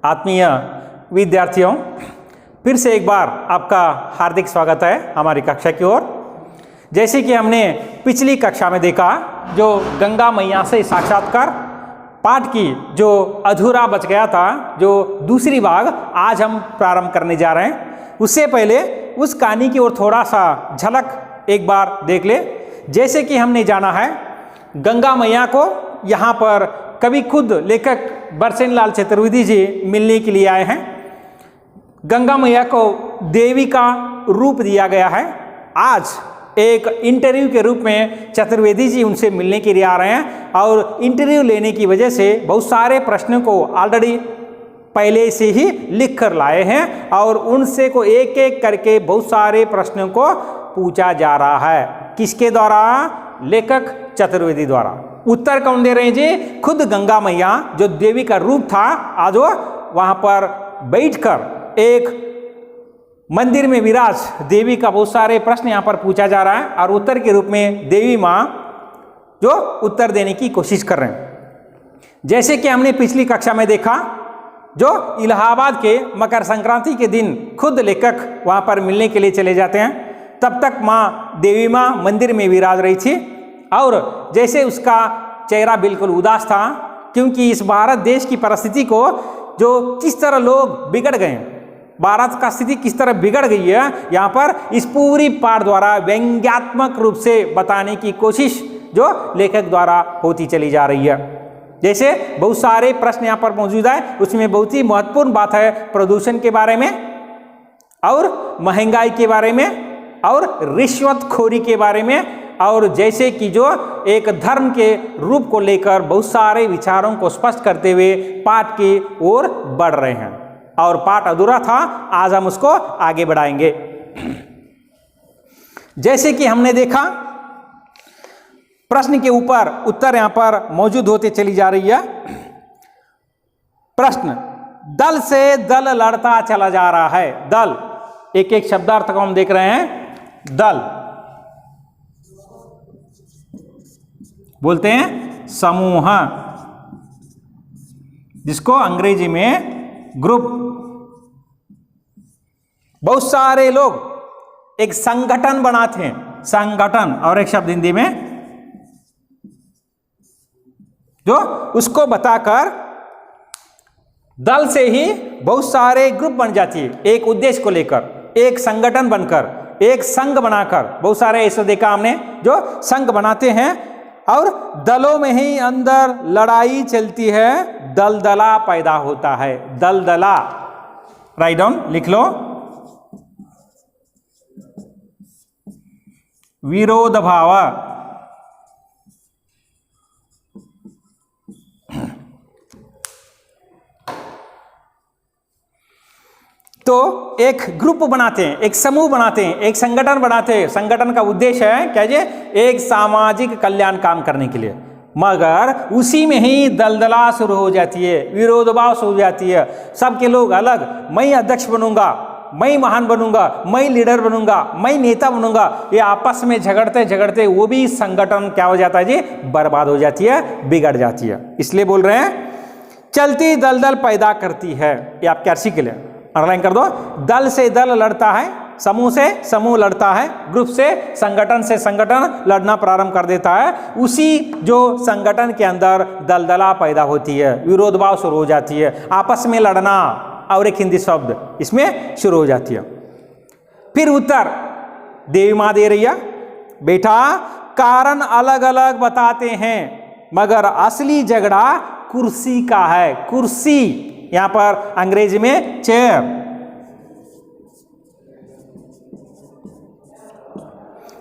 आत्मीय विद्यार्थियों, फिर से एक बार आपका हार्दिक स्वागत है हमारी कक्षा की ओर। जैसे कि हमने पिछली कक्षा में देखा, जो गंगा मैया से साक्षात्कार पाठ की जो अधूरा बच गया था, जो दूसरी भाग आज हम प्रारंभ करने जा रहे हैं। उससे पहले उस कहानी की ओर थोड़ा सा झलक एक बार देख ले। जैसे कि हमने जाना है, गंगा मैया को यहाँ पर कवि खुद लेखक बरसेन लाल चतुर्वेदी जी मिलने के लिए आए हैं। गंगा मैया को देवी का रूप दिया गया है। आज एक इंटरव्यू के रूप में चतुर्वेदी जी उनसे मिलने के लिए आ रहे हैं और इंटरव्यू लेने की वजह से बहुत सारे प्रश्नों को ऑलरेडी पहले से ही लिख कर लाए हैं और उनसे को एक एक करके बहुत सारे प्रश्नों को पूछा जा रहा है। किसके द्वारा? लेखक चतुर्वेदी द्वारा। उत्तर कौन दे रहे हैं जी? खुद गंगा मैया, जो देवी का रूप था। आज वो वहां पर बैठकर एक मंदिर में विराज देवी का बहुत सारे प्रश्न यहाँ पर पूछा जा रहा है और उत्तर के रूप में देवी माँ जो उत्तर देने की कोशिश कर रहे हैं। जैसे कि हमने पिछली कक्षा में देखा, जो इलाहाबाद के मकर संक्रांति के दिन खुद लेखक वहाँ पर मिलने के लिए चले जाते हैं, तब तक माँ देवी माँ मंदिर में विराज रही थी और जैसे उसका चेहरा बिल्कुल उदास था, क्योंकि इस भारत देश की परिस्थिति को जो किस तरह लोग बिगड़ गए, भारत का स्थिति किस तरह बिगड़ गई है, यहाँ पर इस पूरी पाठ द्वारा व्यंग्यात्मक रूप से बताने की कोशिश जो लेखक द्वारा होती चली जा रही है। जैसे बहुत सारे प्रश्न यहाँ पर मौजूद है, उसमें बहुत ही महत्वपूर्ण बात है प्रदूषण के बारे में और महंगाई के बारे में और रिश्वतखोरी के बारे में, और जैसे कि जो एक धर्म के रूप को लेकर बहुत सारे विचारों को स्पष्ट करते हुए पाठ की ओर बढ़ रहे हैं। और पाठ अधूरा था, आज हम उसको आगे बढ़ाएंगे। जैसे कि हमने देखा, प्रश्न के ऊपर उत्तर यहां पर मौजूद होते चली जा रही है। प्रश्न: दल से दल लड़ता चला जा रहा है। दल, एक एक शब्दार्थ को हम देख रहे हैं। दल बोलते हैं समूह, जिसको अंग्रेजी में ग्रुप। बहुत सारे लोग एक संगठन बनाते हैं, संगठन, और एक शब्द हिंदी में जो उसको बताकर दल से ही बहुत सारे ग्रुप बन जाती है, एक उद्देश्य को लेकर, एक संगठन बनकर, एक संघ बनाकर। बहुत सारे ऐसे देखा हमने जो संघ बनाते हैं और दलों में ही अंदर लड़ाई चलती है, दलदला पैदा होता है। दलदला, राइट डाउन, लिख लो। विरोध भाव, तो एक ग्रुप बनाते हैं, एक समूह बनाते हैं, एक संगठन बनाते हैं। संगठन का उद्देश्य है क्या जी? एक सामाजिक कल्याण काम करने के लिए। मगर उसी में ही दलदला शुरू हो जाती है, विरोधाभास शुरू हो जाती है। सबके लोग अलग, मैं अध्यक्ष बनूंगा, मैं महान बनूंगा, मैं लीडर बनूंगा, मैं नेता बनूंगा, ये आपस में झगड़ते झगड़ते वो भी संगठन क्या हो जाता है जी? बर्बाद हो जाती है, बिगड़ जाती है। इसलिए बोल रहे हैं चलती दलदल पैदा करती है। ये आप क्या सीख ले, अंडरलाइन कर दो। दल से दल लड़ता है, समूह से समूह लड़ता है, ग्रुप से संगठन लड़ना प्रारंभ कर देता है। उसी जो संगठन के अंदर दलदला पैदा होती है, विरोधभाव शुरू हो जाती है, आपस में लड़ना और एक हिंदी शब्द इसमें शुरू हो जाती है। फिर उत्तर देवी माँ दे रही है, बेटा कारण अलग अलग बताते हैं मगर असली झगड़ा कुर्सी का है। कुर्सी, यहां पर अंग्रेजी में चेयर।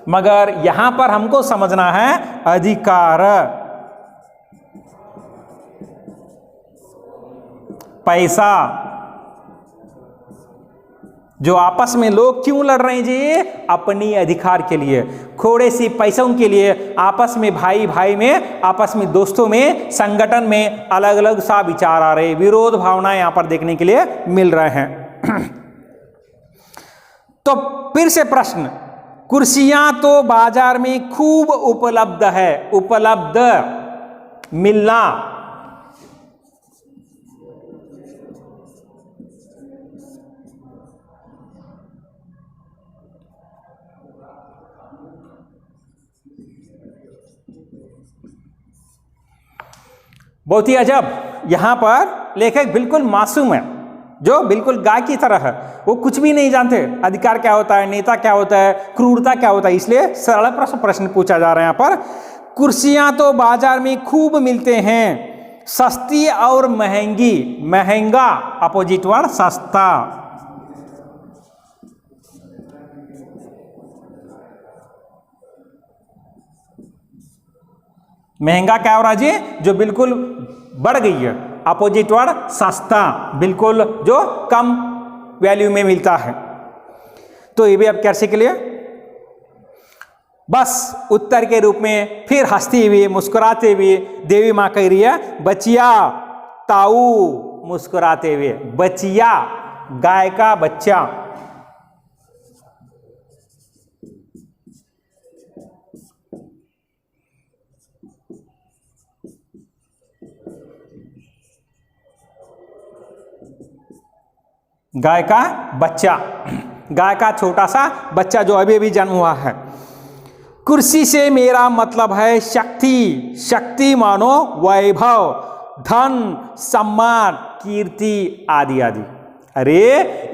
मगर यहां पर हमको समझना है अधिकार, पैसा। जो आपस में लोग क्यों लड़ रहे हैं जी? अपनी अधिकार के लिए, थोड़े सी पैसों के लिए। आपस में भाई भाई में, आपस में दोस्तों में, संगठन में अलग अलग सा विचार आ रहे, विरोध भावना यहां पर देखने के लिए मिल रहे हैं। तो फिर से प्रश्न, कुर्सियां तो बाजार में खूब उपलब्ध है। उपलब्ध, मिलना, बहुत ही अजब, यहाँ पर लेखक बिल्कुल मासूम है, जो बिल्कुल गाय की तरह है। वो कुछ भी नहीं जानते, अधिकार क्या होता है, नेता क्या होता है, क्रूरता क्या होता है। इसलिए सरल प्रश्न पूछा जा रहा है यहाँ पर। कुर्सियां तो बाजार में खूब मिलते हैं, सस्ती और महंगी। महंगा अपोजिट वर्ड सस्ता। महंगा क्या हो रहा जी, जो बिल्कुल बढ़ गई है। अपोजिट वर्ड सस्ता, बिल्कुल जो कम वैल्यू में मिलता है। तो ये भी अब कैसे के लिए बस उत्तर के रूप में फिर हंसती हुई मुस्कुराते हुए देवी माँ कह रही है, बचिया ताऊ मुस्कुराते हुए। बचिया गाय का बच्चा। गाय का बच्चा, गाय का छोटा सा बच्चा जो अभी अभी जन्म हुआ है। कुर्सी से मेरा मतलब है शक्ति। शक्ति मानो वैभव, धन, सम्मान, कीर्ति आदि आदि। अरे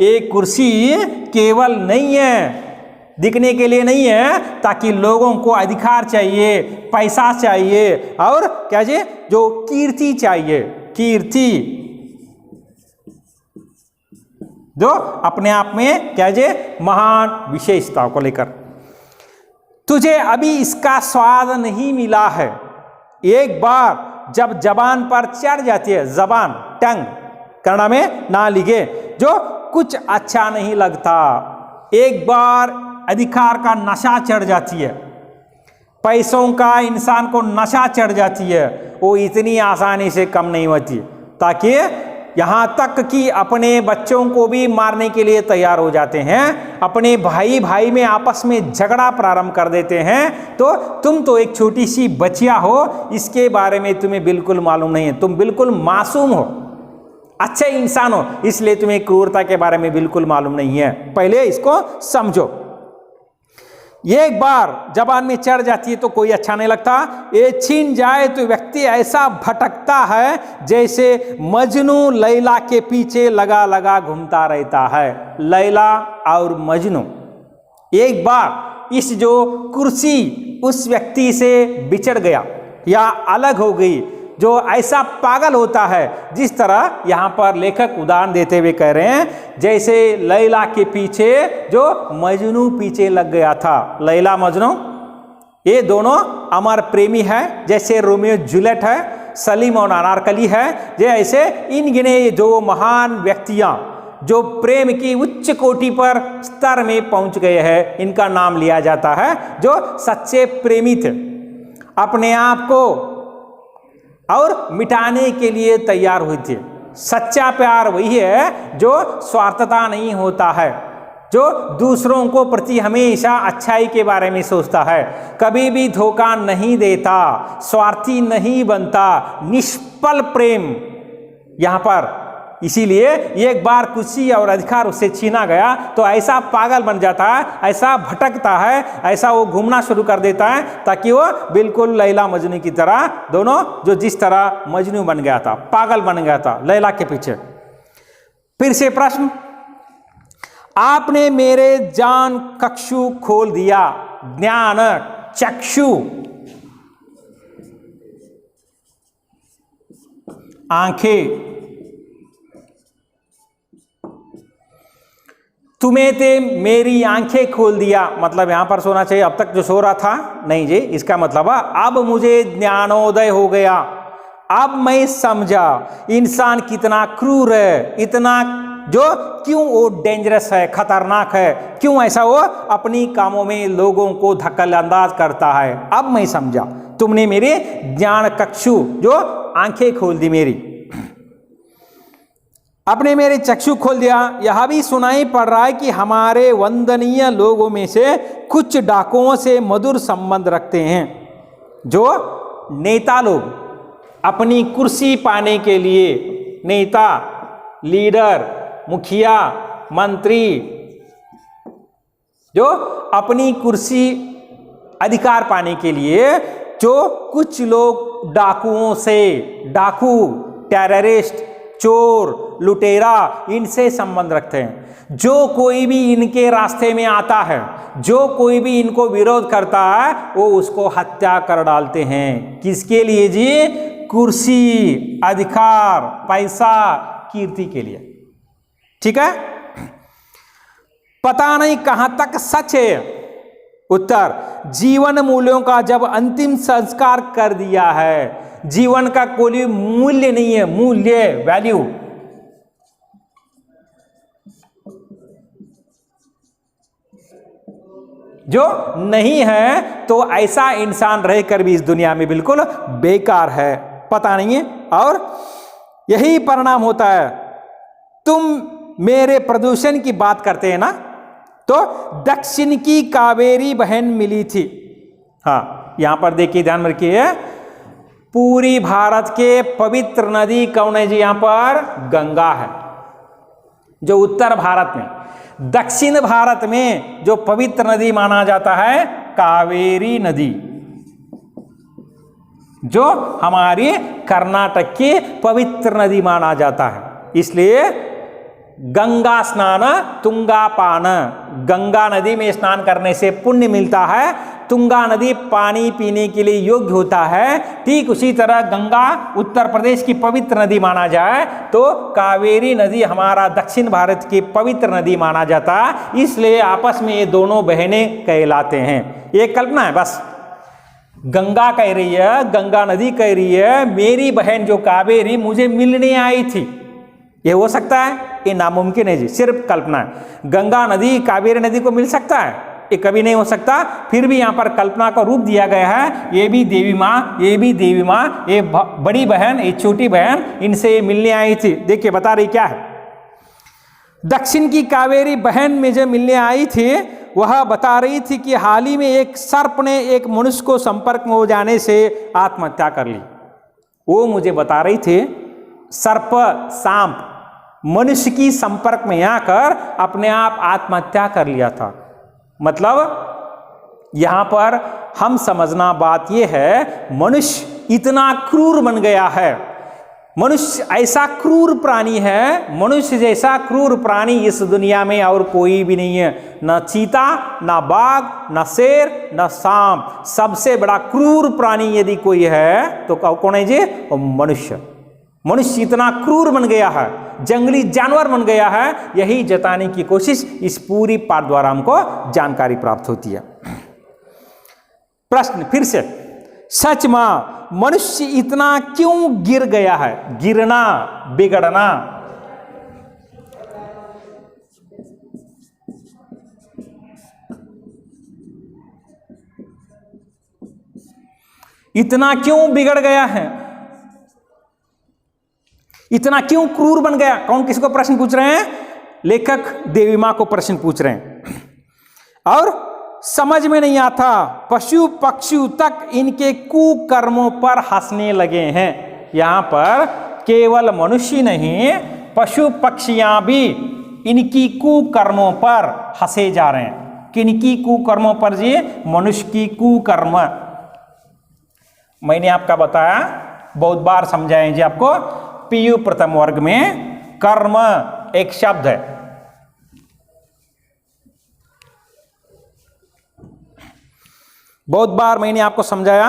ये कुर्सी केवल नहीं है दिखने के लिए नहीं है, ताकि लोगों को अधिकार चाहिए, पैसा चाहिए और क्या चाहिए, जो कीर्ति चाहिए। कीर्ति जो अपने आप में क्या है, महान विशेषताओं को लेकर। तुझे अभी इसका स्वाद नहीं मिला है। एक बार जब जबान पर चढ़ जाती है, जबान टंग कन्नड़ में ना लिखे, जो कुछ अच्छा नहीं लगता। एक बार अधिकार का नशा चढ़ जाती है, पैसों का इंसान को नशा चढ़ जाती है, वो इतनी आसानी से कम नहीं होती। ताकि यहाँ तक कि अपने बच्चों को भी मारने के लिए तैयार हो जाते हैं, अपने भाई भाई में आपस में झगड़ा प्रारंभ कर देते हैं। तो तुम तो एक छोटी सी बचिया हो, इसके बारे में तुम्हें बिल्कुल मालूम नहीं है। तुम बिल्कुल मासूम हो, अच्छे इंसान हो, इसलिए तुम्हें क्रूरता के बारे में बिल्कुल मालूम नहीं है। पहले इसको समझो। एक बार जबान में चढ़ जाती है तो कोई अच्छा नहीं लगता। ये छीन जाए तो व्यक्ति ऐसा भटकता है जैसे मजनू लैला के पीछे लगा लगा घूमता रहता है। लैला और मजनू, एक बार इस जो कुर्सी उस व्यक्ति से बिछड़ गया या अलग हो गई, जो ऐसा पागल होता है, जिस तरह यहाँ पर लेखक उदाहरण देते हुए कह रहे हैं, जैसे लैला के पीछे जो मजनू पीछे लग गया था। लैला मजनू ये दोनों अमर प्रेमी है, जैसे रोमियो जूलियट है, सलीम और अनारकली है। जे ऐसे इन गिने जो महान व्यक्तियाँ जो प्रेम की उच्च कोटि पर स्तर में पहुंच गए हैं, इनका नाम लिया जाता है, जो सच्चे प्रेमी थे, अपने आप को और मिटाने के लिए तैयार हुए थे। सच्चा प्यार वही है जो स्वार्थता नहीं होता है, जो दूसरों को प्रति हमेशा अच्छाई के बारे में सोचता है, कभी भी धोखा नहीं देता, स्वार्थी नहीं बनता, निष्फल प्रेम यहाँ पर। इसीलिए एक बार कुर्सी और अधिकार उससे छीना गया तो ऐसा पागल बन जाता है, ऐसा भटकता है, ऐसा वो घूमना शुरू कर देता है, ताकि वो बिल्कुल लैला मजनू की तरह, दोनों जो जिस तरह मजनू बन गया था, पागल बन गया था लैला के पीछे। फिर से प्रश्न, आपने मेरे जान चक्षु खोल दिया। ज्ञान चक्षु, आंखें। तुम्हें ते मेरी आंखें खोल दिया, मतलब यहां पर सोना चाहिए, अब तक जो सो रहा था नहीं जी। इसका मतलब है अब मुझे ज्ञानोदय हो गया, अब मैं समझा इंसान कितना क्रूर है, इतना जो क्यों वो डेंजरस है, खतरनाक है, क्यों ऐसा वो अपनी कामों में लोगों को धक्का-अंदाज करता है। अब मैं समझा, तुमने मेरे ज्ञान चक्षु जो आंखें खोल दी मेरी, अपने मेरे चक्षु खोल दिया। यह भी सुनाई पड़ रहा है कि हमारे वंदनीय लोगों में से कुछ डाकुओं से मधुर संबंध रखते हैं। जो नेता लोग अपनी कुर्सी पाने के लिए, नेता, लीडर, मुखिया, मंत्री, जो अपनी कुर्सी अधिकार पाने के लिए जो कुछ लोग डाकुओं से, डाकू, टेररिस्ट, चोर, लुटेरा, इनसे संबंध रखते हैं। जो कोई भी इनके रास्ते में आता है, जो कोई भी इनको विरोध करता है, वो उसको हत्या कर डालते हैं। किसके लिए जी? कुर्सी, अधिकार, पैसा, कीर्ति के लिए। ठीक है। पता नहीं कहां तक सच है। उत्तर, जीवन मूल्यों का जब अंतिम संस्कार कर दिया है, जीवन का कोई मूल्य नहीं है, मूल्य, वैल्यू। जो नहीं है तो ऐसा इंसान रहकर भी इस दुनिया में बिल्कुल बेकार है, पता नहीं है। और यही परिणाम होता है। तुम मेरे प्रदूषण की बात करते हैं ना, तो दक्षिण की कावेरी बहन मिली थी। हाँ, यहां पर देखिए, ध्यान में रखिए, पूरी भारत के पवित्र नदी कौन है जी? यहां पर गंगा है, जो उत्तर भारत में। दक्षिण भारत में जो पवित्र नदी माना जाता है कावेरी नदी, जो हमारी कर्नाटक की पवित्र नदी माना जाता है। इसलिए गंगा स्नान तुंगा पान, गंगा नदी में स्नान करने से पुण्य मिलता है, तुंगा नदी पानी पीने के लिए योग्य होता है। ठीक उसी तरह गंगा उत्तर प्रदेश की पवित्र नदी माना जाए तो कावेरी नदी हमारा दक्षिण भारत की पवित्र नदी माना जाता है। इसलिए आपस में ये दोनों बहनें कहलाते हैं। ये कल्पना है बस। गंगा कह रही है, गंगा नदी कह रही है, मेरी बहन जो कावेरी मुझे मिलने आई थी। ये हो सकता है? ये नामुमकिन है जी, सिर्फ कल्पना है। गंगा नदी कावेरी नदी को मिल सकता है? ये कभी नहीं हो सकता। फिर भी यहाँ पर कल्पना का रूप दिया गया है। ये भी देवी माँ, ये भी देवी माँ, ये बड़ी बहन, ये छोटी बहन, इनसे मिलने आई थी। देखिए बता रही क्या है। दक्षिण की कावेरी बहन में जो मिलने आई थी, वह बता रही थी कि हाल ही में एक सर्प ने एक मनुष्य को संपर्क में हो जाने से आत्महत्या कर ली। वो मुझे बता रही थी सर्प, सांप मनुष्य की संपर्क में आकर अपने आप आत्महत्या कर लिया था। मतलब यहां पर हम समझना बात यह है, मनुष्य इतना क्रूर बन गया है। मनुष्य ऐसा क्रूर प्राणी है, मनुष्य जैसा क्रूर प्राणी इस दुनिया में और कोई भी नहीं है। न चीता, न बाघ, न शेर, न सांप। सबसे बड़ा क्रूर प्राणी यदि कोई है तो कौन है जी? मनुष्य। मनुष्य इतना क्रूर बन गया है, जंगली जानवर बन गया है। यही जताने की कोशिश इस पूरी पाठ द्वारा हमको जानकारी प्राप्त होती है। प्रश्न फिर से, सच मां मनुष्य इतना क्यों गिर गया है? गिरना, बिगड़ना। इतना क्यों बिगड़ गया है? इतना क्यों क्रूर बन गया? कौन किसको प्रश्न पूछ रहे हैं? लेखक देवी मां को प्रश्न पूछ रहे हैं। और समझ में नहीं आता, पशु पक्षी तक इनके कुकर्मों पर हंसने लगे हैं। यहां पर केवल मनुष्य नहीं, पशु पक्षियां भी इनकी कुकर्मों पर हंसे जा रहे हैं। किनकी कुकर्मों पर जी? मनुष्य की कुकर्म। मैंने आपका बताया, बहुत बार समझाए जी आपको, पीयू प्रथम वर्ग में कर्म एक शब्द है। बहुत बार मैंने आपको समझाया,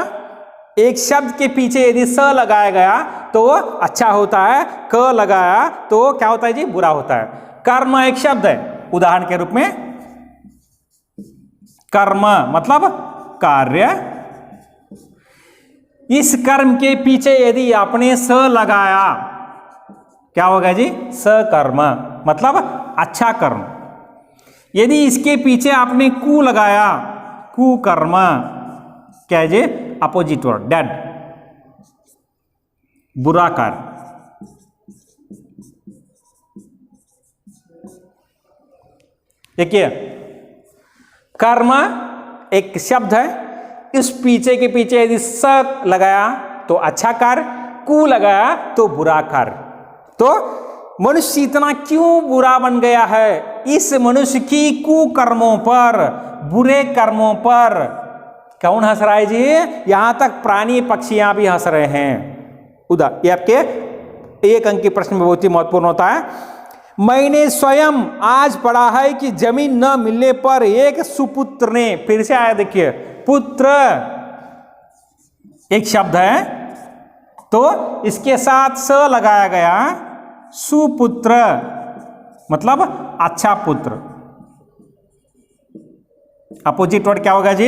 एक शब्द के पीछे यदि स लगाया गया तो अच्छा होता है, क लगाया तो क्या होता है जी? बुरा होता है। कर्म एक शब्द है। उदाहरण के रूप में कर्म मतलब कार्य। इस कर्म के पीछे यदि आपने स लगाया, क्या होगा जी? सकर्म मतलब अच्छा कर्म। यदि इसके पीछे आपने कु लगाया, कुकर्म, क्या है जी? अपोजिट वर्ड, डेड, बुरा कार्य। देखिए, कर्म एक शब्द है, इस पीछे के पीछे यदि स लगाया तो अच्छा कार्य, कु लगाया तो बुरा कार्य। तो मनुष्य इतना क्यों बुरा बन गया है? इस मनुष्य की कुकर्मों पर, बुरे कर्मों पर कौन हंस रहा है जी? यहां तक प्राणी पक्षियां भी हंस रहे हैं। उधर ये आपके 1 अंक के प्रश्न में बहुत ही महत्वपूर्ण होता है। मैंने स्वयं आज पढ़ा है कि जमीन न मिलने पर एक सुपुत्र ने, फिर से आया देखिए, पुत्र एक शब्द है तो इसके साथ स लगाया गया, सुपुत्र मतलब अच्छा पुत्र। अपोजिट वर्ड क्या होगा जी?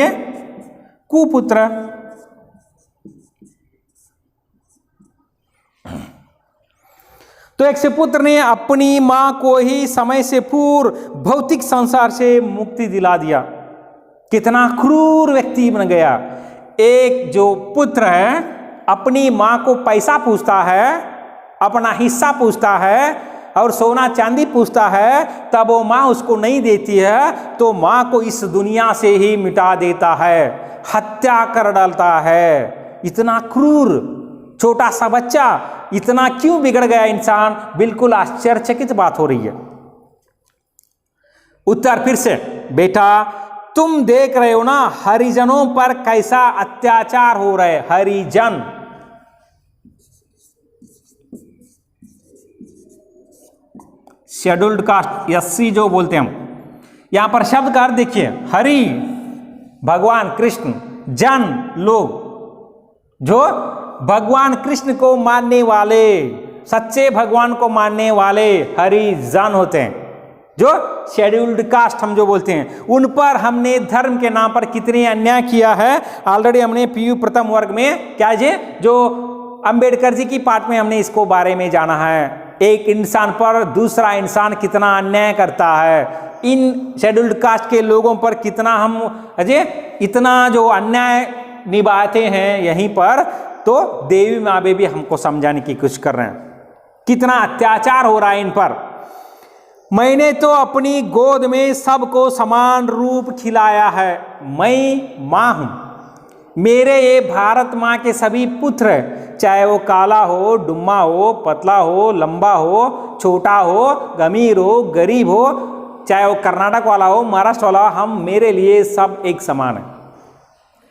कुपुत्र। तो एक सुपुत्र ने अपनी मां को ही समय से पूर्व भौतिक संसार से मुक्ति दिला दिया। कितना क्रूर व्यक्ति बन गया। एक जो पुत्र है अपनी मां को पैसा पूछता है, अपना हिस्सा पूछता है और सोना चांदी पूछता है, तब वो मां उसको नहीं देती है तो मां को इस दुनिया से ही मिटा देता है, हत्या कर डालता है। इतना क्रूर छोटा सा बच्चा, इतना क्यों बिगड़ गया इंसान? बिल्कुल आश्चर्यचकित बात हो रही है। उत्तर फिर से, बेटा तुम देख रहे हो ना हरिजनों पर कैसा अत्याचार हो रहा है। हरिजन शेड्यूल्ड कास्ट, एससी जो बोलते हैं हम। यहां पर शब्द का अर्थ देखिए, हरि भगवान कृष्ण, जन लोग, जो भगवान कृष्ण को मानने वाले, सच्चे भगवान को मानने वाले हरिजन होते हैं। जो शेड्यूल्ड कास्ट हम जो बोलते हैं, उन पर हमने धर्म के नाम पर कितनी अन्याय किया है। ऑलरेडी हमने पीयू प्रथम वर्ग में क्या जी, जो अंबेडकर जी की पाठ में हमने इसको बारे में जाना है। एक इंसान पर दूसरा इंसान कितना अन्याय करता है, इन शेड्यूल्ड कास्ट के लोगों पर कितना हम अजय इतना जो अन्याय निभाते हैं यहीं पर, तो देवी माँ भी हमको समझाने की कोशिश कर रहे हैं कितना अत्याचार हो रहा है इन पर। मैंने तो अपनी गोद में सबको समान रूप खिलाया है। मैं माँ हूं, मेरे ये भारत माँ के सभी पुत्र, चाहे वो काला हो, डुम्मा हो, पतला हो, लंबा हो, छोटा हो, अमीर हो, गरीब हो, चाहे वो कर्नाटक वाला हो, महाराष्ट्र वाला, हम मेरे लिए सब एक समान है।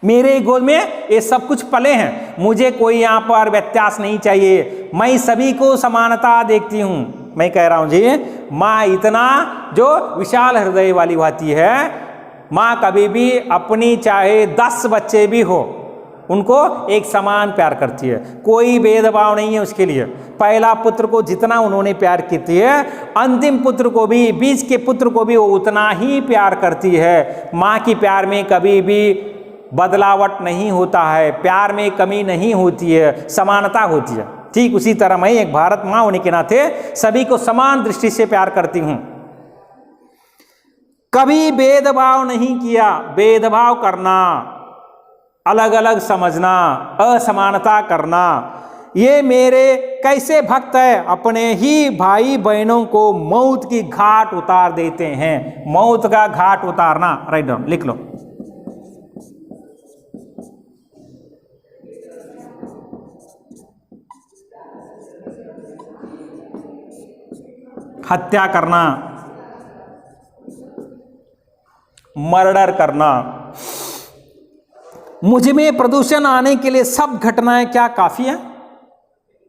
मेरे गोद में ये सब कुछ पले हैं, मुझे कोई यहाँ पर व्यत्यास नहीं चाहिए। मैं सभी को समानता देखती हूँ। मैं कह रहा हूँ जी, माँ इतना जो विशाल हृदय वाली होती है, माँ कभी भी अपनी चाहे 10 बच्चे भी हो उनको एक समान प्यार करती है, कोई भेदभाव नहीं है उसके लिए। पहला पुत्र को जितना उन्होंने प्यार करती है, अंतिम पुत्र को भी, बीच के पुत्र को भी वो उतना ही प्यार करती है। माँ की प्यार में कभी भी बदलावट नहीं होता है, प्यार में कमी नहीं होती है, समानता होती है। ठीक उसी तरह मैं एक भारत माँ होने के नाते सभी को समान दृष्टि से प्यार करती हूं, कभी भेदभाव नहीं किया। भेदभाव करना, अलग अलग समझना, असमानता करना, ये मेरे कैसे भक्त है, अपने ही भाई बहनों को मौत की घाट उतार देते हैं। मौत का घाट उतारना, राइट डाउन लिख लो। हत्या करना, मर्डर करना। मुझ में प्रदूषण आने के लिए सब घटनाएं क्या काफी है?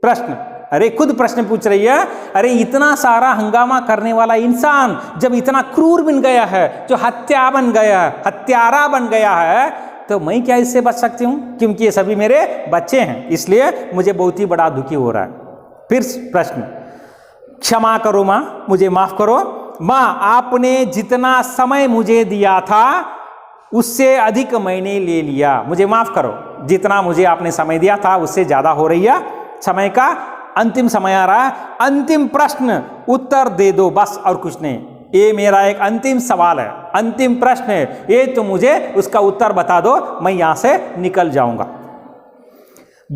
प्रश्न, अरे खुद प्रश्न पूछ रही है। अरे इतना सारा हंगामा करने वाला इंसान जब इतना क्रूर बन गया है, जो हत्या बन गया है, हत्यारा बन गया है, तो मैं क्या इससे बच सकती हूं? क्योंकि ये सभी मेरे बच्चे हैं, इसलिए मुझे बहुत ही बड़ा दुखी हो रहा है। फिर प्रश्न, क्षमा करो माँ, मुझे माफ करो। माँ आपने जितना समय मुझे दिया था उससे अधिक मैंने ले लिया, मुझे माफ करो। जितना मुझे आपने समय दिया था उससे ज्यादा हो रही है। समय का अंतिम समय आ रहा है, अंतिम प्रश्न उत्तर दे दो, बस और कुछ नहीं। ये मेरा एक अंतिम सवाल है, अंतिम प्रश्न है, ये तो मुझे उसका उत्तर बता दो, मैं यहां से निकल जाऊंगा।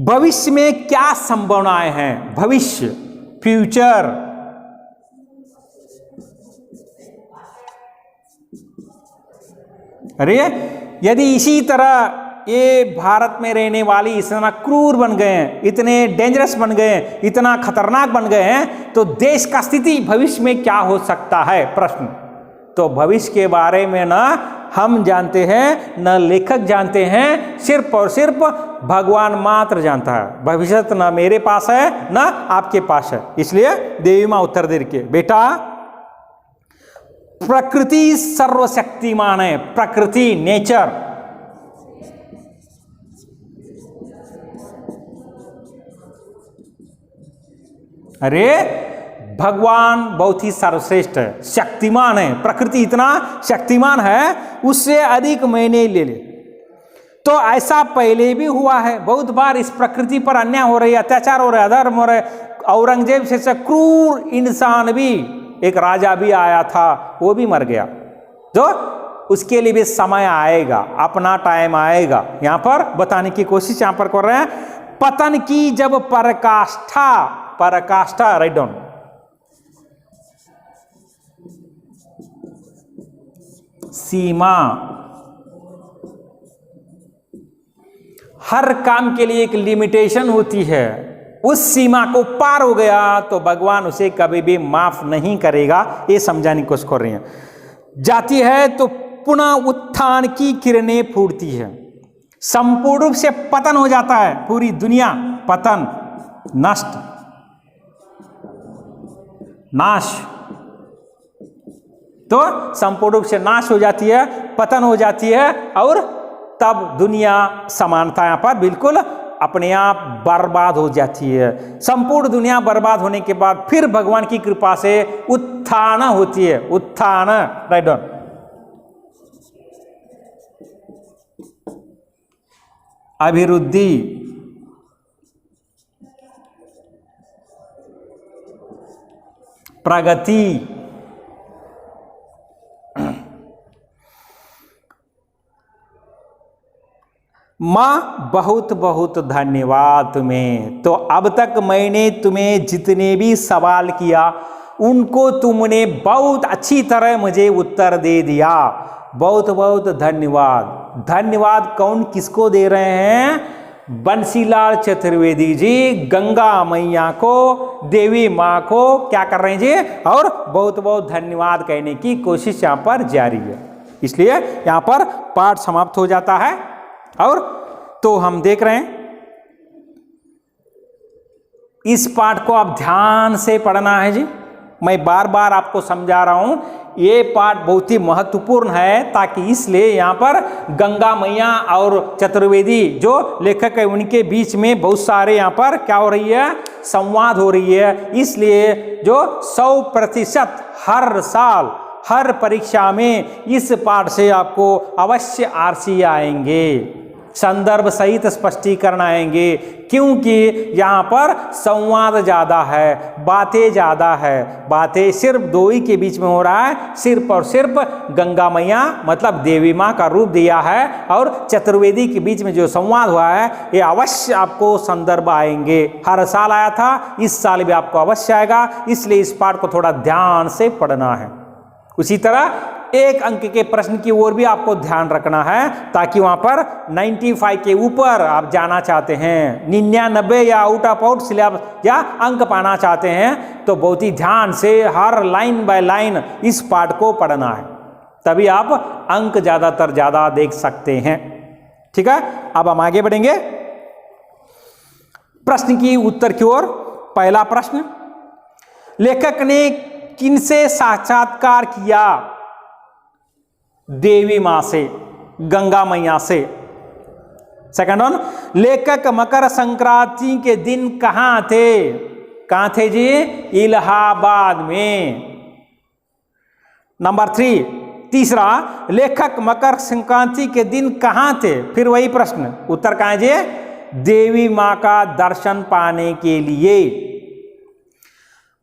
भविष्य में क्या संभावनाएं हैं? भविष्य, फ्यूचर। अरे यदि इसी तरह ये भारत में रहने वाली इतना क्रूर बन गए हैं, इतने डेंजरस बन गए हैं, इतना खतरनाक बन गए हैं, तो देश का स्थिति भविष्य में क्या हो सकता है? प्रश्न। तो भविष्य के बारे में ना हम जानते हैं, न लेखक जानते हैं, सिर्फ और सिर्फ भगवान मात्र जानता है। भविष्य न मेरे पास है न आपके पास है। इसलिए देवी माँ उत्तर दे रही है, बेटा प्रकृति सर्वशक्तिमान है। प्रकृति, नेचर, अरे भगवान बहुत ही सर्वश्रेष्ठ है, शक्तिमान है। प्रकृति इतना शक्तिमान है, उससे अधिक मैंने ले ले। तो ऐसा पहले भी हुआ है, बहुत बार इस प्रकृति पर अन्याय हो रही है, अत्याचार हो रहा है, अधर्म हो रहा है। औरंगजेब से क्रूर इंसान भी, एक राजा भी आया था, वो भी मर गया। तो उसके लिए भी समय आएगा, अपना टाइम आएगा। यहां पर बताने की कोशिश यहां पर कर रहे हैं। पतन की जब पराकाष्ठा, पराकाष्ठा राइट डाउन, सीमा, हर काम के लिए एक लिमिटेशन होती है। उस सीमा को पार हो गया तो भगवान उसे कभी भी माफ नहीं करेगा। ये समझाने की कोशिश कर रही हैं। जाती है तो पुनः उत्थान की किरणें फूटती है। संपूर्ण रूप से पतन हो जाता है, पूरी दुनिया पतन, नष्ट, नाश। तो संपूर्ण रूप से नाश हो जाती है, पतन हो जाती है, और तब दुनिया समानता यहां पर बिल्कुल अपने आप बर्बाद हो जाती है। संपूर्ण दुनिया बर्बाद होने के बाद फिर भगवान की कृपा से उत्थान होती है। उत्थान, राइट डाउन, अभिवृद्धि, प्रगति। माँ बहुत बहुत धन्यवाद तुम्हें। तो अब तक मैंने तुम्हें जितने भी सवाल किया उनको तुमने बहुत अच्छी तरह मुझे उत्तर दे दिया। बहुत बहुत धन्यवाद। धन्यवाद कौन किसको दे रहे हैं? बंसीलाल चतुर्वेदी जी गंगा मैया को, देवी माँ को क्या कर रहे हैं जी, और बहुत बहुत धन्यवाद कहने की कोशिश यहाँ पर जारी है। इसलिए यहाँ पर पाठ समाप्त हो जाता है। और तो हम देख रहे हैं इस पाठ को आप ध्यान से पढ़ना है जी। मैं बार बार आपको समझा रहा हूं, ये पाठ बहुत ही महत्वपूर्ण है, ताकि इसलिए यहाँ पर गंगा मैया और चतुर्वेदी जो लेखक है उनके बीच में बहुत सारे यहाँ पर क्या हो रही है, संवाद हो रही है। इसलिए जो 100% हर साल हर परीक्षा में इस पाठ से आपको अवश्य आरसी आएंगे, संदर्भ सहित स्पष्टीकरण आएंगे, क्योंकि यहाँ पर संवाद ज़्यादा है, बातें ज़्यादा है। बातें सिर्फ दो ही के बीच में हो रहा है, सिर्फ और सिर्फ गंगा मैया मतलब देवी माँ का रूप दिया है और चतुर्वेदी के बीच में जो संवाद हुआ है, ये अवश्य आपको संदर्भ आएंगे। हर साल आया था, इस साल भी आपको अवश्य आएगा। इसलिए इस पाठ को थोड़ा ध्यान से पढ़ना है। उसी तरह एक अंक के प्रश्न की ओर भी आपको ध्यान रखना है, ताकि वहां पर 95 के ऊपर आप जाना चाहते हैं, 99 या आउट ऑफ आउट सिलेबस या अंक पाना चाहते हैं, तो बहुत ही ध्यान से हर लाइन बाय लाइन इस पाठ को पढ़ना है, तभी आप अंक ज्यादातर ज्यादा देख सकते हैं। ठीक है, अब हम आगे बढ़ेंगे प्रश्न की उत्तर की ओर। पहला प्रश्न, लेखक ने किनसे साक्षात्कार किया? देवी मां से, गंगा मैया से। सेकंड वन, लेखक मकर संक्रांति के दिन कहां थे? कहां थे जी? इलाहाबाद में। नंबर 3, तीसरा, लेखक मकर संक्रांति के दिन कहां थे? फिर वही प्रश्न, उत्तर कहां है जी? देवी मां का दर्शन पाने के लिए।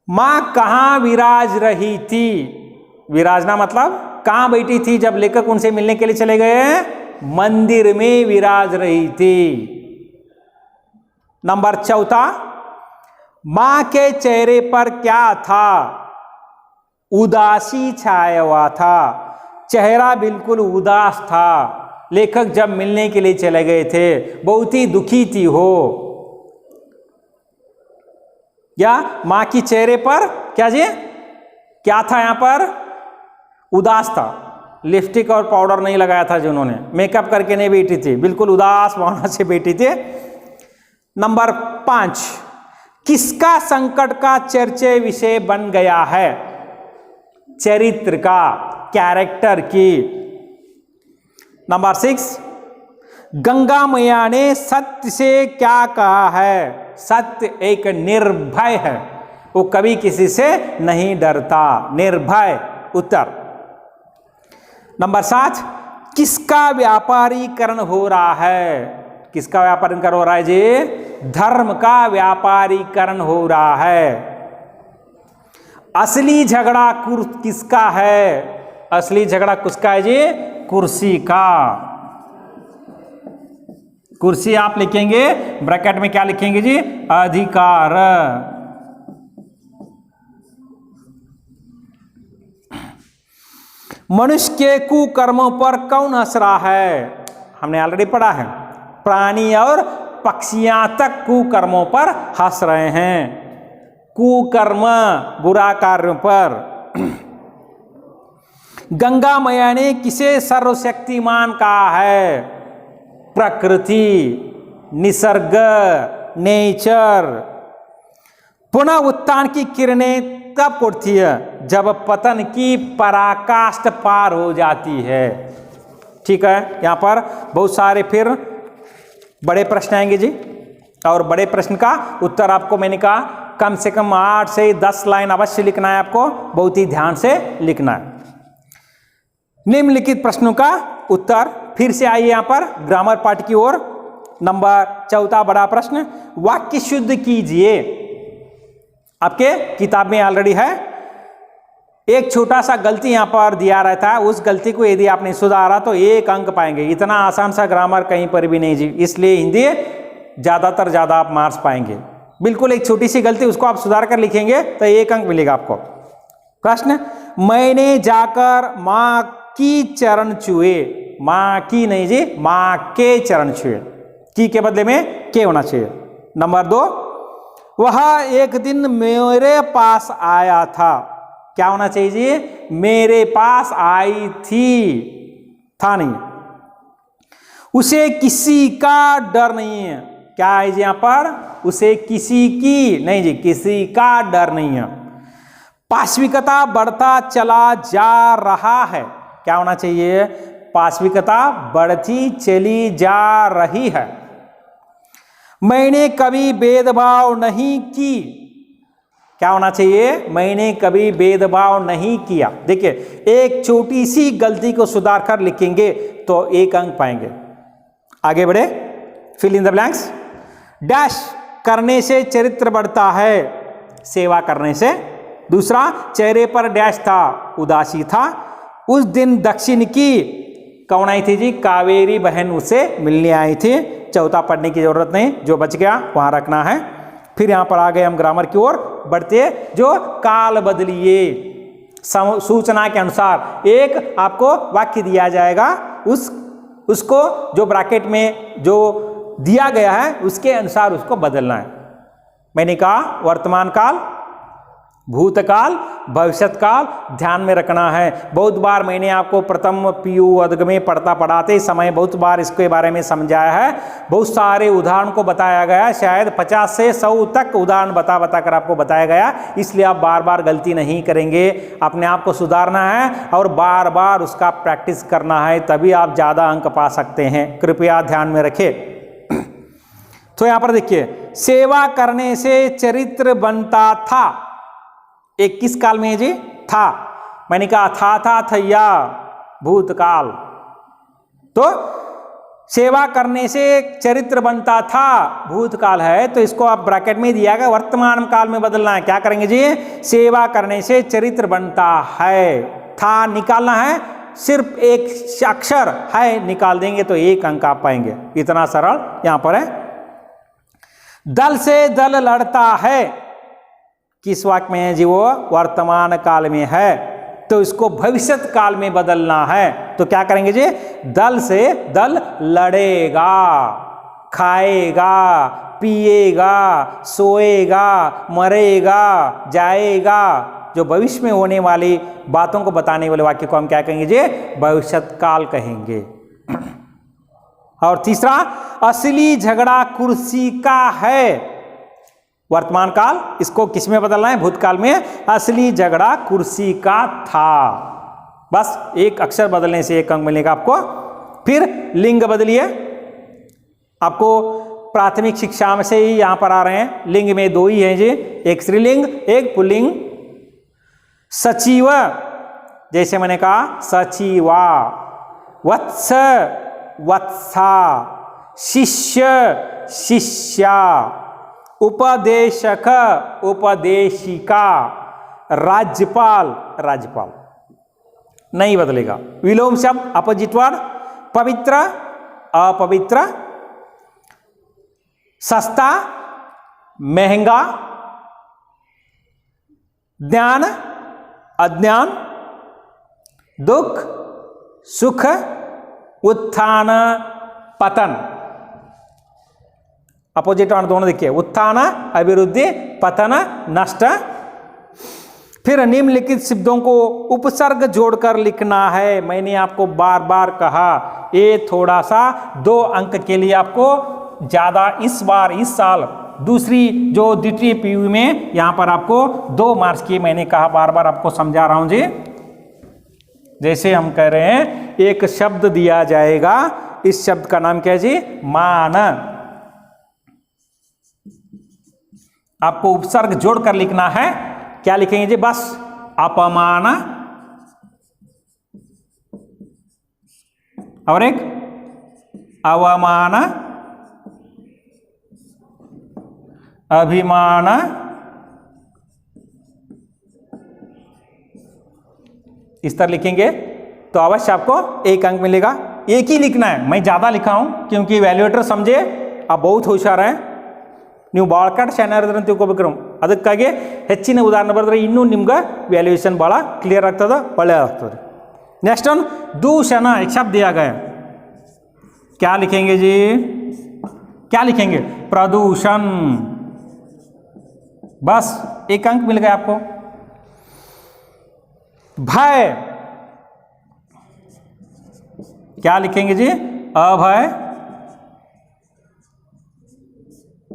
मां कहां विराज रही थी? विराजना मतलब कहां बैठी थी जब लेखक उनसे मिलने के लिए चले गए? मंदिर में विराज रही थी। नंबर 4, मां के चेहरे पर क्या था? उदासी छाया हुआ था, चेहरा बिल्कुल उदास था। लेखक जब मिलने के लिए चले गए थे बहुत ही दुखी थी हो। या मां की चेहरे पर क्या जी, क्या था? यहां पर उदास था। लिपस्टिक और पाउडर नहीं लगाया था जिन्होंने, मेकअप करके नहीं बैठी थी, बिल्कुल उदास भावना से बैठी थी। नंबर 5, किसका संकट का चर्चे विषय बन गया है? चरित्र का, कैरेक्टर की। नंबर 6, गंगा मैया ने सत्य से क्या कहा है? सत्य एक निर्भय है, वो कभी किसी से नहीं डरता, निर्भय उत्तर। नंबर 7, किसका व्यापारीकरण हो रहा है? किसका व्यापारीकरण हो रहा है जी? धर्म का व्यापारीकरण हो रहा है। असली झगड़ा किसका है? असली झगड़ा किसका है जी? कुर्सी का। कुर्सी आप लिखेंगे ब्रैकेट में, क्या लिखेंगे जी? अधिकार। मनुष्य के कुकर्मों पर कौन हंस रहा है? हमने ऑलरेडी पढ़ा है, प्राणी और पक्षियां तक कुकर्मों पर हंस रहे हैं। कुकर्म, बुरा कार्यों पर। गंगा मैया ने किसे सर्वशक्तिमान कहा है? प्रकृति, निसर्ग, नेचर। पुनः उत्थान की किरणें कब उठती है? जब पतन की पराकाष्ठ पार हो जाती है। ठीक है, यहां पर बहुत सारे फिर बड़े प्रश्न आएंगे जी, और बड़े प्रश्न का उत्तर आपको मैंने कहा कम से कम 8 से 10 लाइन अवश्य लिखना है, आपको बहुत ही ध्यान से लिखना है। निम्नलिखित प्रश्नों का उत्तर फिर से आइए यहां पर ग्रामर पार्ट की ओर। नंबर 4 बड़ा प्रश्न, वाक्य शुद्ध कीजिए। आपके किताब में ऑलरेडी है। एक छोटा सा गलती यहां पर दिया रहता है, उस गलती को यदि आपने सुधारा तो 1 अंक पाएंगे। इतना आसान सा ग्रामर कहीं पर भी नहीं जी, इसलिए हिंदी ज्यादातर ज्यादा आप मार्क्स पाएंगे। बिल्कुल एक छोटी सी गलती, उसको आप सुधार कर लिखेंगे तो 1 अंक मिलेगा आपको। प्रश्न, मैंने जाकर मां की चरण छुए। मां की नहीं जी, मां के चरण छुए। की के बदले में के होना चाहिए। नंबर 2, वह एक दिन मेरे पास आया था। क्या होना चाहिए जी? मेरे पास आई थी, था नहीं। उसे किसी का डर नहीं है। क्या है जी यहां पर? उसे किसी की नहीं जी, किसी का डर नहीं है। पाश्विकता बढ़ता चला जा रहा है। क्या होना चाहिए? पाश्विकता बढ़ती चली जा रही है। मैंने कभी भेदभाव नहीं की। क्या होना चाहिए? मैंने कभी भेदभाव नहीं किया। देखिए, एक छोटी सी गलती को सुधार कर लिखेंगे तो 1 अंक पाएंगे। आगे बढ़े, fill in the blanks. Dash करने से चरित्र बढ़ता है, सेवा करने से। दूसरा, चेहरे पर डैश था, उदासी था। उस दिन दक्षिण की कौन आई थी जी? कावेरी बहन उसे मिलने आई थी। चौथा पढ़ने की जरूरत नहीं, जो बच गया वहां रखना है। फिर यहां पर आ गए हम ग्रामर की ओर बढ़ते, जो काल बदलिए। सूचना के अनुसार एक आपको वाक्य दिया जाएगा, उसको जो ब्रैकेट में जो दिया गया है उसके अनुसार उसको बदलना है। मैंने कहा वर्तमान काल, भूतकाल, भविष्यत काल ध्यान में रखना है। बहुत बार मैंने आपको प्रथम पीयू वर्ग में पढ़ाते समय बहुत बार इसके बारे में समझाया है। बहुत सारे उदाहरण को बताया गया, शायद 50 से 100 तक उदाहरण बता कर आपको बताया गया। इसलिए आप बार बार गलती नहीं करेंगे, अपने आप को सुधारना है और बार बार उसका प्रैक्टिस करना है, तभी आप ज़्यादा अंक पा सकते हैं। कृपया ध्यान में रखें। तो यहां पर देखिए, सेवा करने से चरित्र बनता था। एक किस काल में है जी? था। मैंने कहा था थैया, भूतकाल। तो सेवा करने से चरित्र बनता था, भूतकाल है, तो इसको आप ब्रैकेट में दिया गया वर्तमान काल में बदलना है। क्या करेंगे जी? सेवा करने से चरित्र बनता है, था निकालना है, सिर्फ एक अक्षर है निकाल देंगे तो 1 अंक आप पाएंगे। इतना सरल यहां पर है। दल से दल लड़ता है, किस वाक्य में है जी? वो वर्तमान काल में है, तो इसको भविष्यत काल में बदलना है। तो क्या करेंगे जी? दल से दल लड़ेगा, खाएगा, पिएगा, सोएगा, मरेगा, जाएगा, जो भविष्य में होने वाली बातों को बताने वाले वाक्य को हम क्या कहेंगे जी? भविष्यत काल कहेंगे। और तीसरा, असली झगड़ा कुर्सी का है। वर्तमान काल, इसको किस में बदलना है? भूतकाल में असली झगड़ा कुर्सी का था। बस एक अक्षर बदलने से एक अंक मिलेगा आपको। फिर लिंग बदलिए। आपको प्राथमिक शिक्षा में से ही यहां पर आ रहे हैं, लिंग में दो ही हैं जी, एक स्त्रीलिंग एक पुल्लिंग। सचिव, जैसे मैंने कहा सचिवा। वत्स, वत्सा। शिष्य, शिष्या। उपदेशक, उपदेशिका। राज्यपाल, राज्यपाल। नहीं बदलेगा। विलोम शब्द, अपोजिट वर्ड। पवित्र, अपवित्र। सस्ता, महंगा। ज्ञान, अज्ञान। दुख, सुख। उत्थान, पतन। अपोजिट वर्ड दोनों देखिए, उत्थान अभिवृद्धि, पतन नष्ट। फिर निम्नलिखित शब्दों को उपसर्ग जोड़कर लिखना है। मैंने आपको बार बार कहा, ये थोड़ा सा 2 अंक के लिए आपको ज्यादा इस बार इस साल दूसरी जो द्वितीय पीयू में यहां पर आपको 2 मार्क्स की, मैंने कहा बार बार आपको समझा रहा हूं जी। जैसे हम कह रहे हैं, एक शब्द दिया जाएगा, इस शब्द का नाम क्या है जी? मान। आपको उपसर्ग जोड़कर लिखना है। क्या लिखेंगे जी? बस अपमान और एक अवमान, अभिमान, इस तरह लिखेंगे तो अवश्य आपको 1 अंक मिलेगा। एक ही लिखना है, मैं ज्यादा लिखा हूं क्योंकि इवैल्यूएटर समझे आप बहुत होशियार हैं। ನೀವು ಭಾಳ ಕಟ್ ಶಾನ್ಯಾರ ಅಂತ ತಿಳ್ಕೊಬೇಕ್ರಿ, ಅದಕ್ಕಾಗಿ ಹೆಚ್ಚಿನ ಉದಾಹರಣೆ ಬರೆದ್ರೆ ಇನ್ನೂ ನಿಮ್ಗೆ ವ್ಯಾಲ್ಯೂಯೇಷನ್ ಭಾಳ ಕ್ಲಿಯರ್ ಆಗ್ತದೆ, ಒಳ್ಳೆಯದಾಗ್ತದೆ। नेक्स्ट वन, दूषण। एक शब्द दिया गया, क्या लिखेंगे जी? क्या लिखेंगे? प्रदूषण। बस 1 अंक मिल गया आपको। भय, क्या लिखेंगे जी? अभय।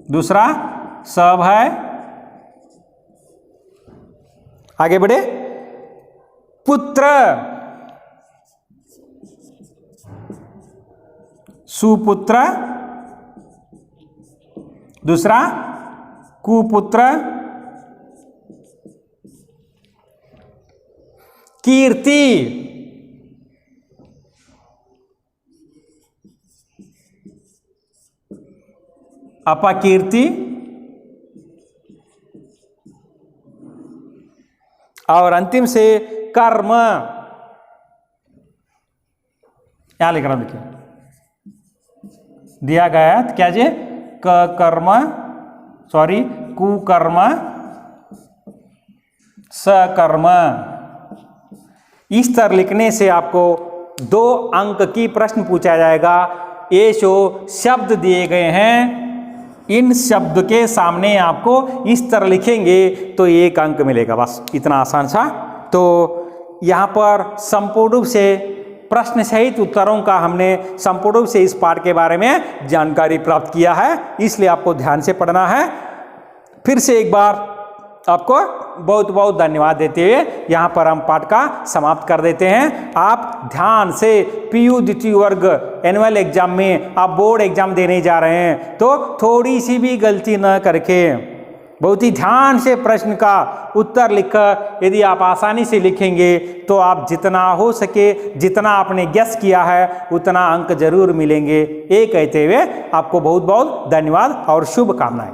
दूसरा सभय। आगे बढ़े। पुत्र, सुपुत्र। दूसरा कुपुत्र। कीर्ति, अपकीर्ति। और अंतिम से कर्म। यहां लिख रहा हूं, देखिए दिया गया है क्या जी? कर्म, सॉरी कुकर्म, सकर्म। इस तरह लिखने से आपको 2 अंक की प्रश्न पूछा जाएगा। ये जो शब्द दिए गए हैं, इन शब्द के सामने आपको इस तरह लिखेंगे तो 1 अंक मिलेगा। बस इतना आसान सा। तो यहाँ पर संपूर्ण रूप से प्रश्न सहित उत्तरों का हमने संपूर्ण रूप से इस पाठ के बारे में जानकारी प्राप्त किया है, इसलिए आपको ध्यान से पढ़ना है। फिर से एक बार आपको बहुत बहुत धन्यवाद देते हुए यहाँ पर हम पाठ का समाप्त कर देते हैं। आप ध्यान से पीयू द्वितीय वर्ग एनुअल एग्जाम में आप बोर्ड एग्जाम देने जा रहे हैं, तो थोड़ी सी भी गलती न करके बहुत ही ध्यान से प्रश्न का उत्तर लिखकर यदि आप आसानी से लिखेंगे तो आप जितना हो सके, जितना आपने गेस किया है उतना अंक जरूर मिलेंगे। ये कहते हुए आपको बहुत बहुत धन्यवाद और शुभकामनाएं।